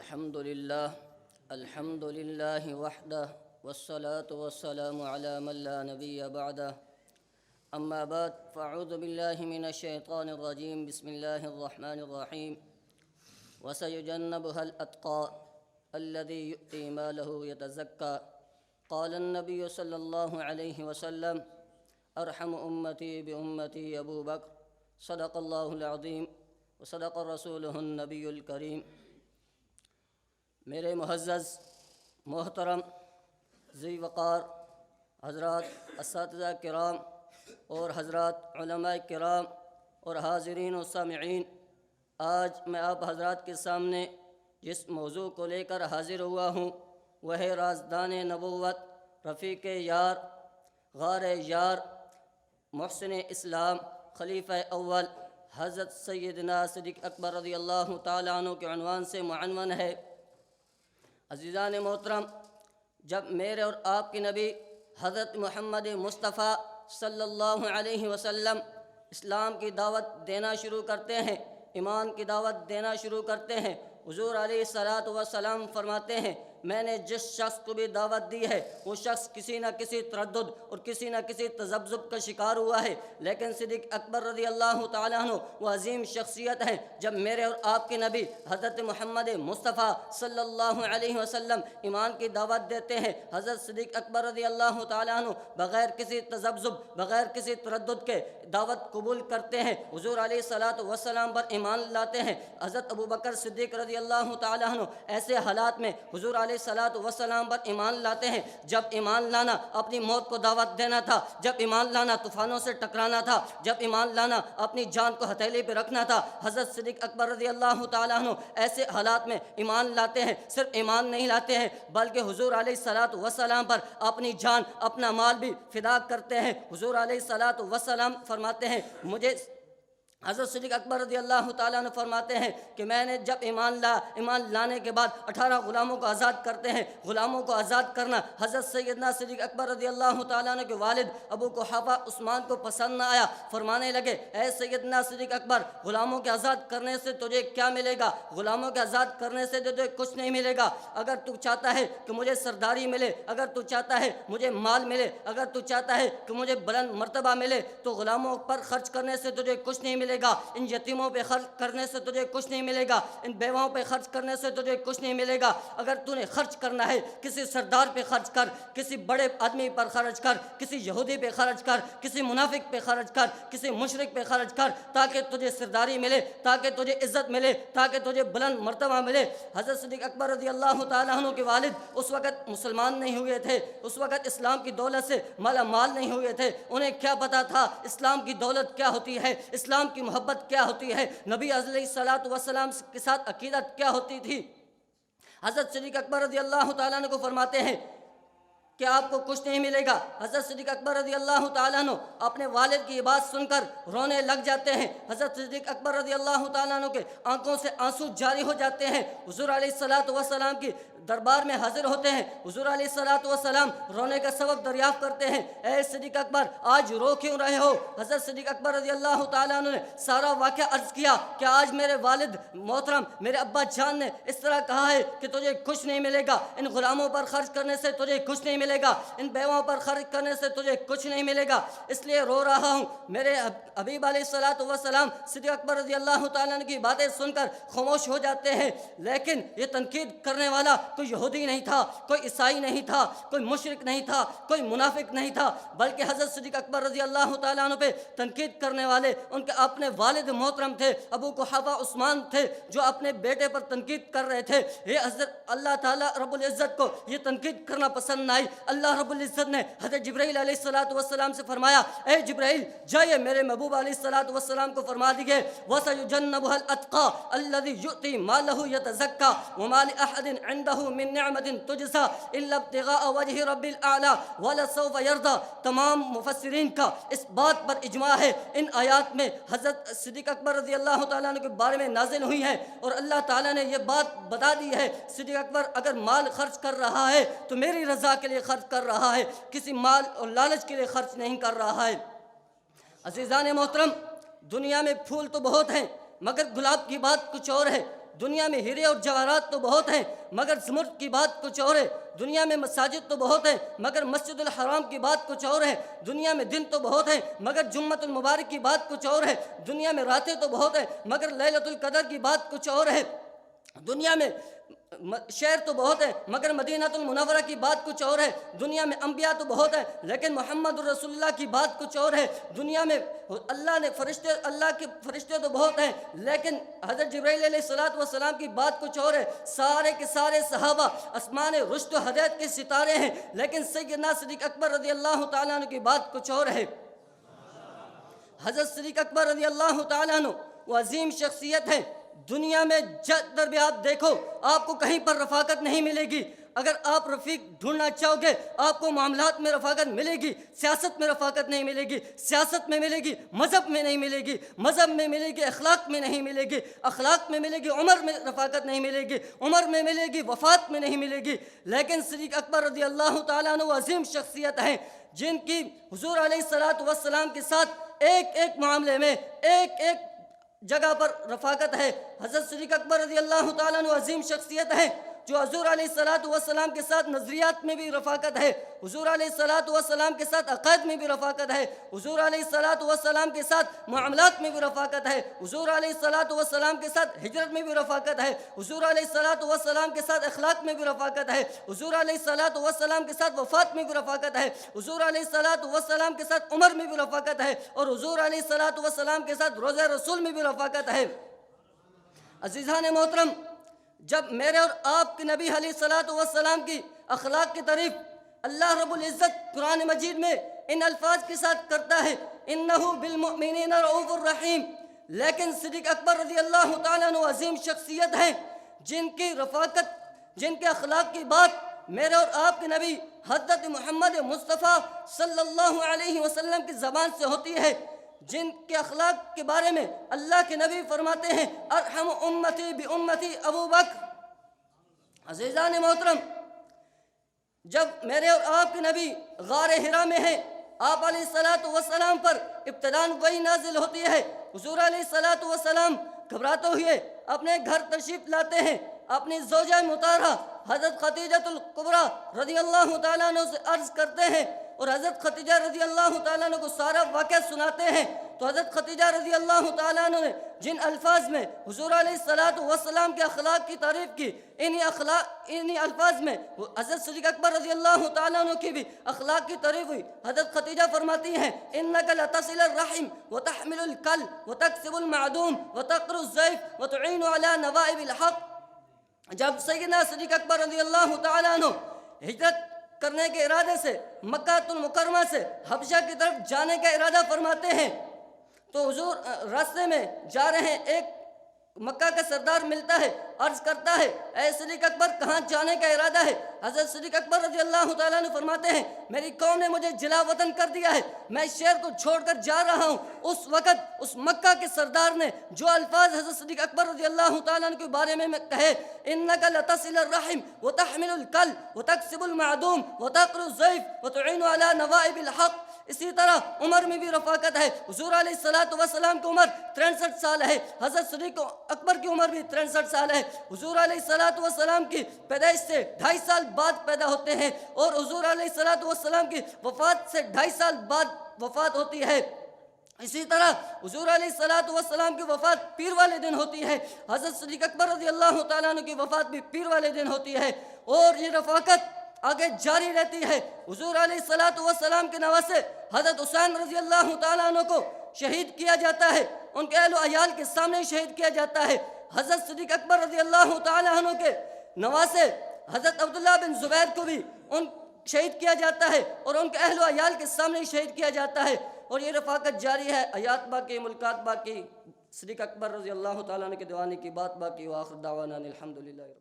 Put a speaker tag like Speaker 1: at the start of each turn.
Speaker 1: الحمد لله وحده والصلاة والسلام على من لا نبي بعده أما بعد فأعوذ بالله من الشيطان الرجيم بسم الله الرحمن الرحيم وسيجنبها الأتقى الذي يؤتي ماله يتزكى قال النبي صلى الله عليه وسلم أرحم أمتي بأمتي أبو بكر صدق الله العظيم وصدق رسوله النبي الكريم۔ میرے معزز محترم ذی وقار حضرات اساتذہ کرام اور حضرات علماء کرام اور حاضرین و سامعین، آج میں آپ حضرات کے سامنے جس موضوع کو لے کر حاضر ہوا ہوں وہ ہے رازدان نبوت، رفیق یار، غار یار، محسن اسلام، خلیفہ اول حضرت سیدنا صدیق اکبر رضی اللہ تعالیٰ عنہ کے عنوان سے معنون ہے۔ عزیزان محترم، جب میرے اور آپ کے نبی حضرت محمد مصطفیٰ صلی اللہ علیہ وسلم اسلام کی دعوت دینا شروع کرتے ہیں، ایمان کی دعوت دینا شروع کرتے ہیں، حضور علیہ الصلاۃ والسلام فرماتے ہیں میں نے جس شخص کو بھی دعوت دی ہے وہ شخص کسی نہ کسی تردد اور کسی نہ کسی تذبذب کا شکار ہوا ہے، لیکن صدیق اکبر رضی اللہ تعالیٰ عنہ وہ عظیم شخصیت ہیں۔ جب میرے اور آپ کے نبی حضرت محمد مصطفیٰ صلی اللہ علیہ وسلم ایمان کی دعوت دیتے ہیں، حضرت صدیق اکبر رضی اللہ تعالیٰ عنہ بغیر کسی تذبذب، بغیر کسی تردد کے دعوت قبول کرتے ہیں، حضور علیہ الصلاۃ والسلام پر ایمان لاتے ہیں۔ حضرت ابوبکر صدیق رضی اللہ تعالیٰ عنہ ایسے حالات میں حضور علیہ الصلاۃ والسلام پر ایمان لاتے ہیں جب ایمان لانا اپنی موت کو دعوت دینا تھا، جب ایمان لانا طوفانوں سے ٹکرانا تھا، جب ایمان لانا اپنی جان کو ہتھیلی پہ رکھنا تھا۔ حضرت صدیق اکبر رضی اللہ تعالیٰ عنہ ایسے حالات میں ایمان لاتے ہیں، صرف ایمان نہیں لاتے ہیں بلکہ حضور علیہ الصلاۃ والسلام پر اپنی جان، اپنا مال بھی فدا کرتے ہیں۔ حضور علیہ الصلاۃ والسلام فرماتے ہیں حضرت صدیق اکبر رضی اللہ تعالیٰ عنہ فرماتے ہیں کہ میں نے جب ایمان لانے کے بعد 18 غلاموں کو آزاد کرتے ہیں۔ غلاموں کو آزاد کرنا حضرت سیدنا صدیق اکبر رضی اللہ تعالیٰ عنہ کے والد ابو قحافہ عثمان کو پسند نہ آیا، فرمانے لگے اے سیدنا صدیق اکبر، غلاموں کے آزاد کرنے سے تجھے کیا ملے گا؟ غلاموں کے آزاد کرنے سے تجھے کچھ نہیں ملے گا۔ اگر تو چاہتا ہے کہ مجھے سرداری ملے، اگر تو چاہتا ہے مجھے مال ملے، اگر تو چاہتا ہے کہ مجھے بلند مرتبہ ملے تو غلاموں پر خرچ کرنے سے تجھے کچھ نہیں ملے گا، ان یتیموں پہ خرچ کرنے سے تجھے کچھ نہیں ملے گا، ان بیواؤں پہ خرچ کرنے سے تجھے کچھ نہیں ملے گا۔ اگر تو نے خرچ کرنا ہے کسی سردار پہ خرچ کر، کسی بڑے آدمی پر خرچ کر، کسی یہودی پہ خرچ کر، کسی منافق پہ خرچ کر، کسی مشرک پہ خرچ کر، تاکہ تجھے سرداری ملے، تاکہ تجھے عزت ملے، تاکہ تجھے بلند مرتبہ ملے۔ حضرت صدیق اکبر رضی اللہ تعالیٰ عنہ کے والد اس وقت مسلمان نہیں ہوئے تھے، اس وقت اسلام کی دولت سے مالا مال نہیں ہوئے تھے، انہیں کیا پتا تھا اسلام کی دولت کیا ہوتی ہے، اسلام کی محبت کیا ہوتی ہے، نبی علیہ الصلاۃ والسلام کے ساتھ عقیدت کیا ہوتی تھی۔ حضرت صدیق اکبر رضی اللہ تعالیٰ عنہ کو فرماتے ہیں کہ آپ کو کچھ نہیں ملے گا۔ حضرت صدیق اکبر رضی اللہ تعالیٰ عنہ اپنے والد کی یہ بات سن کر رونے لگ جاتے ہیں۔ حضرت صدیق اکبر رضی اللہ تعالیٰ عنہ کے آنکھوں سے آنسو جاری ہو جاتے ہیں، حضور علیہ الصلاۃ والسلام کی دربار میں حاضر ہوتے ہیں۔ حضور علیہ الصلاۃ والسلام رونے کا سبب دریافت کرتے ہیں، اے صدیق اکبر آج رو کیوں رہے ہو؟ حضرت صدیق اکبر رضی اللہ تعالیٰ عنہ نے سارا واقعہ عرض کیا کہ آج میرے والد محترم، میرے ابا جان نے اس طرح کہا ہے کہ تجھے کچھ نہیں ملے گا، ان غلاموں پر خرچ کرنے سے تجھے کچھ نہیں ملے گا، ان بیواؤں پر خرچ کرنے سے تجھے کچھ نہیں ملے گا، اس لیے رو رہا ہوں۔ میرے حبیب علیہ الصلاۃ والسلام صدیق اکبر رضی اللہ تعالیٰ عنہ کی باتیں سن کر خاموش ہو جاتے ہیں، لیکن یہ تنقید کرنے والا کوئی یہودی نہیں تھا، کوئی عیسائی نہیں تھا، کوئی مشرک نہیں تھا، کوئی منافق نہیں تھا، بلکہ حضرت صدیق اکبر رضی اللہ تعالیٰ عنہ پہ تنقید کرنے والے ان کے اپنے والد محترم تھے، ابو قحافہ عثمان تھے، جو اپنے بیٹے پر تنقید کر رہے تھے۔ یہ حضرت اللہ تعالیٰ رب العزت کو یہ تنقید کرنا پسند نہ آئی۔ اللہ رب العزت نے حضرت جبرائیل علیہ الصلاۃ والسلام سے فرمایا اے جبرائیل جائیے میرے محبوب علیہ الصلاۃ والسلام کو فرما دیجیے وَسَيُجَنَّبُهَا الْأَتْقَى الَّذِي يُؤْتِي مَالَهُ يَتَزَكَّى وَمَا لِأَحَدٍ عِندَهُ مِن نِّعْمَةٍ تُجْزَى إِلَّا ابْتِغَاءَ وَجْهِ رَبِّ الْأَعْلَى وَلَسَوْفَ يَرْضَى۔ تمام مفسرین کا اس بات پر اجماع ہے، ان آیات میں حضرت صدیق اکبر رضی اللہ تعالیٰ عنہ کے بارے میں نازل ہوئی ہیں، اور اللہ تعالیٰ نے یہ بات بتا دی ہے صدیق اکبر اگر مال خرچ کر رہا ہے تو میری رضا کے لیے خرچ کر رہا ہے، کسی مال اور لالچ کے لیے خرچ نہیں کر رہا ہے۔ عزیزان محترم، دنیا میں پھول تو بہت ہیں مگر گلاب کی بات کچھ اور ہے۔ دنیا میں ہیرے اور جواہرات تو بہت ہیں مگر زمرد کی بات کچھ اور ہے، دنیا میں مساجد تو بہت ہیں مگر مسجد الحرام کی بات کچھ اور ہے، دنیا میں دن تو بہت ہیں مگر جمعۃ المبارک کی بات کچھ اور ہے، دنیا میں راتیں تو بہت ہیں مگر لیلۃ القدر کی بات کچھ اور ہے، دنیا میں شہر تو بہت ہے مگر مدینہ المنورہ کی بات کچھ اور ہے، دنیا میں انبیاء تو بہت ہیں لیکن محمد الرسول اللہ کی بات کچھ اور ہے، دنیا میں اللہ کے فرشتے تو بہت ہیں لیکن حضرت جبرائیل علیہ السلام کی بات کچھ اور ہے، سارے کے سارے صحابہ آسمان رشد و ہدایت کے ستارے ہیں لیکن سیدنا صدیق اکبر رضی اللہ تعالیٰ عنہ کی بات کچھ اور ہے۔ حضرت صدیق اکبر رضی اللہ تعالیٰ عنہ وہ عظیم شخصیت ہے، دنیا میں جدھر بھی آپ دیکھو آپ کو کہیں پر رفاقت نہیں ملے گی، اگر آپ رفیق ڈھونڈنا چاہو گے آپ کو معاملات میں رفاقت ملے گی، سیاست میں رفاقت نہیں ملے گی، سیاست میں ملے گی، مذہب میں نہیں ملے گی، مذہب میں ملے گی، اخلاق میں نہیں ملے گی، اخلاق میں ملے گی، عمر میں رفاقت نہیں ملے گی، عمر میں ملے گی، وفات میں نہیں ملے گی، لیکن صدیق اکبر رضی اللہ تعالیٰ عنہ عظیم شخصیت ہیں جن کی حضور علیہ السلام کے ساتھ ایک ایک معاملے میں ایک ایک جگہ پر رفاقت ہے۔ حضرت صدیق اکبر رضی اللہ تعالیٰ عنہ عظیم شخصیت ہے جو حضور علیہ السلام کے ساتھ نظریات میں بھی رفاقت ہے، حضور علیہ السلام کے ساتھ عقائد میں بھی رفاقت ہے، حضور علیہ السلام کے ساتھ معاملات میں بھی رفاقت ہے، حضور علیہ السلام کے ساتھ ہجرت میں بھی رفاقت ہے، حضور علیہ السلام کے ساتھ اخلاق میں بھی رفاقت ہے، حضور علیہ السلام کے ساتھ وفات میں بھی رفاقت ہے، حضور علیہ السلام کے ساتھ عمر میں بھی رفاقت ہے، اور حضور علیہ السلام کے ساتھ روضہ رسول میں بھی رفاقت ہے۔ عزیزان محترم، جب میرے اور آپ کے نبی علیہ السلام کی اخلاق کی تعریف اللہ رب العزت قرآن مجید میں ان الفاظ کے ساتھ کرتا ہے انہو بالمؤمنین رؤوف الرحیم، لیکن صدیق اکبر رضی اللہ تعالیٰ عنہ عظیم شخصیت ہیں جن کی رفاقت، جن کے اخلاق کی بات میرے اور آپ کے نبی حضرت محمد مصطفیٰ صلی اللہ علیہ وسلم کی زبان سے ہوتی ہے، جن کے اخلاق کے بارے میں اللہ کے نبی فرماتے ہیں ارحم امتی بامتی ابو بکر۔ عزیزان محترم، جب میرے اور آپ کے نبی غار حرا میں ہیں، آپ علیہ السلام پر ابتداءً وحی نازل ہوتی ہے، حضور علیہ السلام گھبراتے ہوئے اپنے گھر تشریف لاتے ہیں، اپنی زوجہ مطہرہ حضرت خدیجہ الکبریٰ رضی اللہ تعالیٰ عنہ سے عرض کرتے ہیں اور حضرت خدیجہ رضی اللہ تعالیٰ عنہ کو سارا واقعہ سناتے ہیں، تو حضرت خدیجہ رضی اللہ تعالیٰ عنہ نے جن الفاظ میں حضور علیہ السلام کے اخلاق کی تعریف کی، انہی الفاظ میں حضرت صدیق اکبر رضی اللہ تعالیٰ عنہ کی بھی اخلاق کی تعریف ہوئی۔ حضرت خدیجہ فرماتی ہیں انک لتصل الرحم وتحمل الکل وتکسب المعدوم وتقر الضیف وتعین علی نوائب الحق۔ جب سیدنا صدیق اکبر رضی اللہ تعالیٰ عنہ ہجرت کرنے کے ارادے سے مکہ المکرمہ سے حبشہ کی طرف جانے کا ارادہ فرماتے ہیں تو حضور راستے میں جا رہے ہیں، ایک مکہ کا سردار ملتا ہے، عرض کرتا ہے اے صدیق اکبر کہاں جانے کا ارادہ ہے؟ حضرت صدیق اکبر رضی اللہ تعالیٰ عنہ فرماتے ہیں میری قوم نے مجھے جلا وطن کر دیا ہے، میں اس شہر کو چھوڑ کر جا رہا ہوں۔ اس وقت اس مکہ کے سردار نے جو الفاظ حضرت صدیق اکبر رضی اللہ تعالیٰ عنہ کے بارے میں کہے انک لتصل الرحم وتحمل الکل وتکسب المعدوم وتقر الضیف وتعین علی نوائب الحق، اسی طرح عمر میں بھی رفاقت ہے۔ حضور علیہ السلام کی عمر 63 سال ہے، حضرت صدیق اکبر کی عمر بھی 63 سال ہے۔ حضور علیہ السلام کی پیدائش سے 2.5 سال بعد پیدا ہوتے ہیں اور حضور علیہ السلام کی وفات سے 2.5 سال بعد وفات ہوتی ہے۔ اسی طرح حضور علیہ السلام کی وفات پیر والے دن ہوتی ہے، حضرت صدیق اکبر رضی اللہ تعالیٰ عنہ کی وفات بھی پیر والے دن ہوتی ہے، اور یہ رفاقت آگے جاری رہتی ہے۔ حضور علیہ السلام کے نواسے حضرت حسین رضی اللہ تعالیٰ عنہ کو شہید کیا جاتا ہے، ان کے اہل و عیال کے سامنے شہید کیا جاتا ہے۔ حضرت صدیق اکبر رضی اللہ تعالیٰ عنہ کے نواسے حضرت عبداللہ بن زبیر کو بھی شہید کیا جاتا ہے اور ان کے اہل و عیال کے سامنے شہید کیا جاتا ہے، اور یہ رفاقت جاری ہے، حیات باقی، ملکات باقی، صدیق اکبر رضی اللہ تعالیٰ عنہ کے دیوانے کی بات باقی، وآخر دعوانا الحمدللہ۔